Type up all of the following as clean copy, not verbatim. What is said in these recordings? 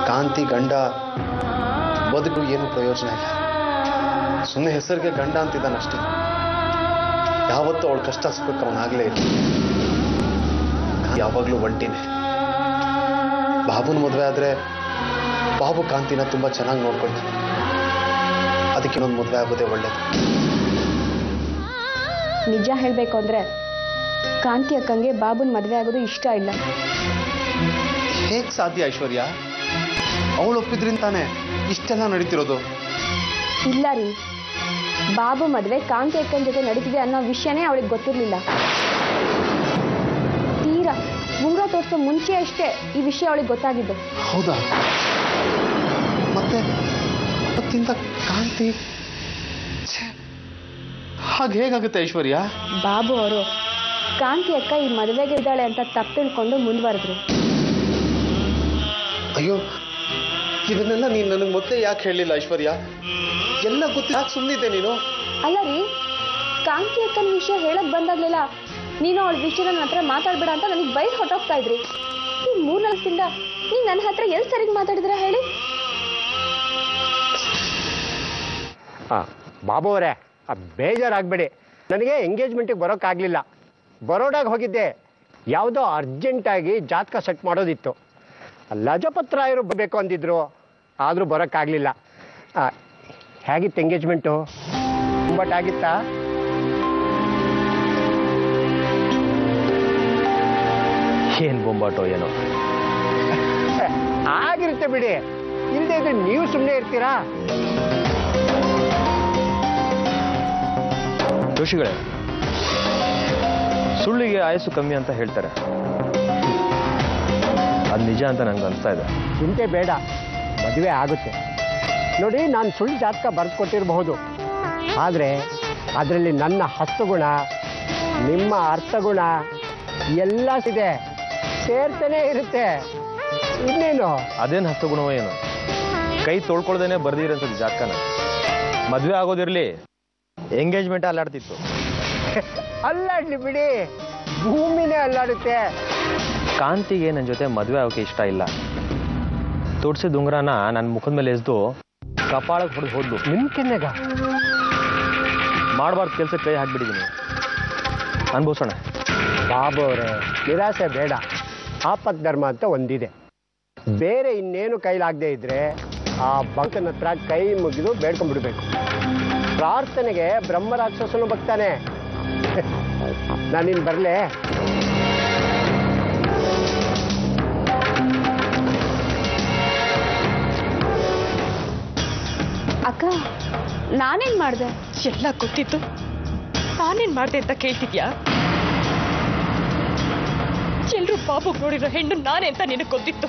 ಕಾಂತಿ ಗಂಡ ಬದುಕು ಏನು ಪ್ರಯೋಜನ ಇಲ್ಲ. ಸುಮ್ಮನೆ ಹೆಸರಿಗೆ ಗಂಡ ಅಂತಿದ್ದಾನಷ್ಟೇ. ಯಾವತ್ತೂ ಅವಳ ಕಷ್ಟ ಸುಖಕ್ಕೆ ಅವನಾಗಲೇ ಇಲ್ಲ. ಯಾವಾಗಲೂ ಒಂಟಿನೇ. ಬಾಬುನ ಮದುವೆ ಆದ್ರೆ ಬಾಬು ಕಾಂತಿನ ತುಂಬಾ ಚೆನ್ನಾಗಿ ನೋಡ್ಕೊಳ್ತಾನೆ. ಅದಕ್ಕೆ ಇನ್ನೊಂದು ಮದುವೆ ಆಗೋದೇ ಒಳ್ಳೇದು. ನಿಜ ಹೇಳಬೇಕು ಅಂದ್ರೆ ಕಾಂತಿ ಅಕ್ಕಂಗೆ ಬಾಬುನ ಮದುವೆ ಆಗೋದು ಇಷ್ಟ ಇಲ್ಲ. ಹೇಗೆ ಸಾಧ್ಯ ಐಶ್ವರ್ಯ? ಅವಳು ಒಪ್ಪಿದ್ರಿಂದ ತಾನೆ ಇಷ್ಟೆಲ್ಲ ನಡೀತಿರೋದು. ಇಲ್ಲ ರೀ, ಬಾಬು ಮದುವೆ ಕಾಂತಿ ಅಕ್ಕನ ಜೊತೆ ನಡೀತಿದೆ ಅನ್ನೋ ವಿಷಯನೇ ಅವಳಿಗೆ ಗೊತ್ತಿರಲಿಲ್ಲ. ತೀರಾ ಉಂಗುರ ತೋರಿಸೋ ಮುಂಚೆ ಅಷ್ಟೇ ಈ ವಿಷಯ ಅವಳಿಗೆ ಗೊತ್ತಾಗಿದ್ದು. ಹೌದಾ? ಮತ್ತೆ ಅವತ್ತಿಂದ ಕಾಂತಿ ಹಾಗೆ ಹೇಗಾಗುತ್ತೆ ಐಶ್ವರ್ಯ? ಬಾಬು ಅವರು ಕಾಂತಿ ಅಕ್ಕ ಈ ಮದುವೆಗೆ ಇದ್ದಾಳೆ ಅಂತ ತಪ್ಪು ತಿಳ್ಕೊಂಡು ಮುಂದುವರೆದ್ರು. ಅಯ್ಯೋ, ಇದನ್ನೆಲ್ಲ ನೀನು ನನಗೆ ಮೊದಲೇ ಯಾಕೆ ಹೇಳಲಿಲ್ಲ ಐಶ್ವರ್ಯ? ಎಲ್ಲ ಗೊತ್ತಿ ಯಾಕೆ ಸುಮ್ಮನಿದ್ದೆ ನೀನು? ಅಲ್ಲ ರೀ, ಕಾಂತಿ ಅಕ್ಕನ ವಿಷಯ ಹೇಳಕ್ ಬಂದಾಗ್ಲಿಲ್ಲ ನೀನು ಅವಳ ವಿಷಯನ ನನ್ನ ಹತ್ರ ಮಾತಾಡ್ಬೇಡ ಅಂತ ನನಗೆ ಬೈದು ಹೊಟ್ಟೋಗ್ತಾ ಇದ್ರಿ. ಈ 3-4 ದಿನದಿಂದ ನೀನು ನನ್ನ ಹತ್ರ ಎಲ್ಲಿ ಸರಿಗೆ ಮಾತಾಡಿದ್ರ ಹೇಳಿ? ಬಾಬು ಅವರೇ, ಬೇಜಾರಾಗಬೇಡಿ. ನನಗೆ ಎಂಗೇಜ್ಮೆಂಟಿಗೆ ಬರೋಕ್ಕಾಗಲಿಲ್ಲ. ಬರೋಡಾಗ ಹೋಗಿದ್ದೆ. ಯಾವುದೋ ಅರ್ಜೆಂಟಾಗಿ ಜಾತಕ ಸೆಟ್ ಮಾಡೋದಿತ್ತು. ಲಜಪತ್ರಾಯರು ಬರಬೇಕು ಅಂದಿದ್ರು, ಆದರೂ ಬರೋಕ್ಕಾಗಲಿಲ್ಲ. ಹೇಗಿತ್ತು ಎಂಗೇಜ್ಮೆಂಟು? ಬಟ್ ಏನು ಬೊಂಬಾಟೋ ಏನೋ ಆಗಿರುತ್ತೆ ಬಿಡಿ. ಇಲ್ಲದೆ ಇದ್ರೆ ನೀವು ಸುಮ್ಮನೆ ಇರ್ತೀರಾ? ಜೋಶಿಗಳೇ, ಸುಳ್ಳಿಗೆ ಆಯಸ್ಸು ಕಮ್ಮಿ ಅಂತ ಹೇಳ್ತಾರೆ. ಅದು ನಿಜ ಅಂತ ನಂಗೆ ಅನಿಸ್ತಾ ಇದೆ. ಚಿಂತೆ ಬೇಡ, ಮದುವೆ ಆಗುತ್ತೆ. ನೋಡಿ, ನಾನು ಸುಳ್ಳು ಜಾತಕ ಬರೆದು ಕೊಟ್ಟಿರಬಹುದು, ಆದರೆ ಅದರಲ್ಲಿ ನನ್ನ ಹಸ್ತಗುಣ, ನಿಮ್ಮ ಅರ್ಥಗುಣ ಎಲ್ಲ ಇದೆ, ಸೇರ್ತಾನೆ ಇರುತ್ತೆ. ಇನ್ನೇನು? ಅದೇನು ಹಸ್ತಗುಣವೋ ಏನು, ಕೈ ತೊಳ್ಕೊಳ್ದೇನೆ ಬರ್ದಿರೋಂಥದ್ದು ಜಾತಕನ. ಮದುವೆ ಆಗೋದಿರಲಿ, ಎಂಗೇಜ್ಮೆಂಟ್ ಅಲ್ಲಾಡ್ತಿತ್ತು. ಅಲ್ಲಾಡ್ಲಿ ಬಿಡಿ, ಭೂಮಿನೇ ಅಲ್ಲಾಡುತ್ತೆ. ಕಾಂತಿಗೆ ನನ್ನ ಜೊತೆ ಮದುವೆ ಆಗೋಕೆ ಇಷ್ಟ ಇಲ್ಲ. ತೊಡ್ಸಿದ ಉಂಗ್ರನ ನನ್ನ ಮುಖದ ಮೇಲೆ ಎಸ್ದು ಕಪಾಳಕ್ಕೆ ಹೊಡೆದು ಹೋದ್ಲು. ನಿಮ್ಮ ಕೆನ್ನೆಗ ಮಾಡಬಾರ್ದು ಕೆಲಸಕ್ಕೆ ಕೈ ಹಾಕ್ಬಿಟ್ಟಿದ್ದೀನಿ. ಅನ್ಭವಿಸೋಣ. ಬಾಬು ಅವರೇ, ನಿರಾಸೆ ಬೇಡ. ಆಪತ್ ಧರ್ಮ ಅಂತ ಒಂದಿದೆ. ಬೇರೆ ಇನ್ನೇನು ಕೈಲಾಗದೆ ಇದ್ರೆ ಆ ಭಕ್ತನ ಹತ್ರ ಕೈ ಮುಗಿದು ಬೇಡ್ಕೊಂಡ್ಬಿಡ್ಬೇಕು. ಪ್ರಾರ್ಥನೆಗೆ ಬ್ರಹ್ಮ ರಾಕ್ಷಸನು ಬರ್ತಾನೆ. ನಾನಿನ್ ಬರಲೇ? ಅಕ್ಕ, ನಾನೇನ್ ಮಾಡ್ದೆ? ಎಲ್ಲ ಗೊತ್ತಿತ್ತು, ನಾನೇನ್ ಮಾಡ್ದೆ ಅಂತ ಕೇಳ್ತಿದ್ಯಾ? ಎಲ್ರು ಬಾಬುಗ್ ನೋಡಿರೋ ಹೆಣ್ಣು ನಾನೇ ಅಂತ ನಿನಗೆ ಗೊತ್ತಿತ್ತು.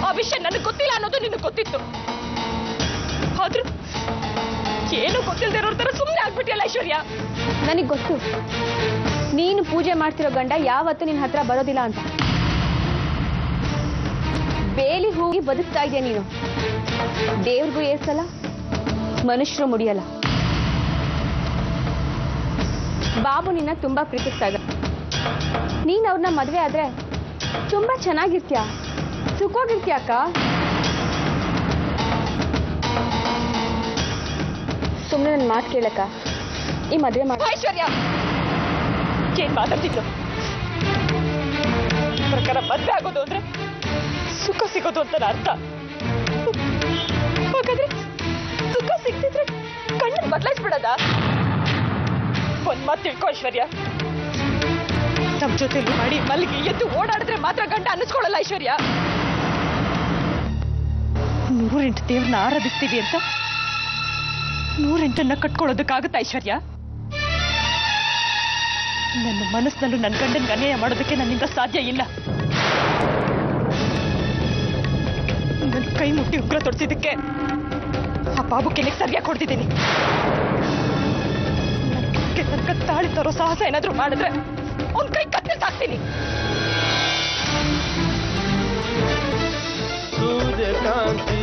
ಆ ವಿಷಯ ನನಗೆ ಗೊತ್ತಿಲ್ಲ ಅನ್ನೋದು ನಿನಗೆ ಗೊತ್ತಿತ್ತು. ಆದ್ರೂ ಏನು ಗೊತ್ತಿಲ್ಲದೆ ಇರೋ ತರ ಸುಮ್ಮನೆ ಆಗ್ಬಿಟ್ಟಿಯಲ್ಲ ಐಶ್ವರ್ಯ. ನನಗೆ ಗೊತ್ತು, ನೀನು ಪೂಜೆ ಮಾಡ್ತಿರೋ ಗಂಡ ಯಾವತ್ತೂ ನಿನ್ನ ಹತ್ರ ಬರೋದಿಲ್ಲ ಅಂತ. ಬೇಲಿ ಹೋಗಿ ಬದುಕ್ತಾ ಇದೆಯಾ ನೀನು. ದೇವ್ರಿಗೂ ಏರ್ಸಲ್ಲ, ಮನುಷ್ಯರು ಮುಡಿಯಲ್ಲ. ಬಾಬು ನಿನ್ನ ತುಂಬಾ ಪ್ರೀತಿಸ್ತಾ ಇದ್ದ. ನೀನ್ ಅವ್ರನ್ನ ಮದ್ವೆ ಆದ್ರೆ ತುಂಬಾ ಚೆನ್ನಾಗಿರ್ತೀಯ, ಸುಖವಾಗಿರ್ತೀಯ ಅಕ್ಕ. ಸುಮ್ಮನೆ ನನ್ನ ಮಾತು ಕೇಳಕ್ಕ, ಈ ಮದ್ವೆ ಮಾಡಿ. ಐಶ್ವರ್ಯ, ಏನ್ ಮಾತಾಡ್ತಿದ್ದು? ಪ್ರಕಾರ ಮದ್ವೆ ಆಗೋದು ಅಂದ್ರೆ ಸುಖ ಸಿಗೋದು ಅಂತ ಅರ್ಥ. ಹಾಗಾದ್ರೆ ಸುಖ ಸಿಗ್ತಿದ್ರೆ ಕಣ್ಣು ಬದಲಾಯಿಸ್ಬಿಡದ? ಒಂದ್ ಮಾತು ತಿಳ್ಕೊ ಐಶ್ವರ್ಯ, ನಮ್ ಜೊತೆಲಿ ಮಾಡಿ ಮಲ್ಲಿಗೆ ಎದ್ದು ಓಡಾಡಿದ್ರೆ ಮಾತ್ರ ಗಂಡ ಅನ್ನಿಸ್ಕೊಳ್ಳಲ್ಲ ಐಶ್ವರ್ಯ. 108 ದೇವ್ರನ್ನ ಆರಾಧಿಸ್ತೀವಿ ಅಂತ 108 ಕಟ್ಕೊಳ್ಳೋದಕ್ಕಾಗತ್ತ ಐಶ್ವರ್ಯ? ನನ್ನ ಮನಸ್ಸಿನಲ್ಲೂ ನನ್ನ ಗಂಡನಿಗೆ ಅನ್ಯಾಯ ಮಾಡೋದಕ್ಕೆ ನನ್ನಿಂದ ಸಾಧ್ಯ ಇಲ್ಲ. ನನ್ನ ಕೈ ಮುಟ್ಟಿ ಉಗ್ರ ತೊಡ್ಸಿದ್ದಕ್ಕೆ ಆ ಬಾಬು ಕೆನೆಗೆ ಸರಿಯಾಗಿ ಕೊಡ್ತಿದ್ದೀನಿ. ತನಕ ತಾಳಿ ತರೋ ಸಾಹಸ ಏನಾದ್ರೂ ಮಾಡಿದ್ರೆ ಅವ್ನ ಕೈ ಕತ್ತರಿಸಾಕ್ತೀನಿ. ಸೂರ್ಯಕಾಂತಿ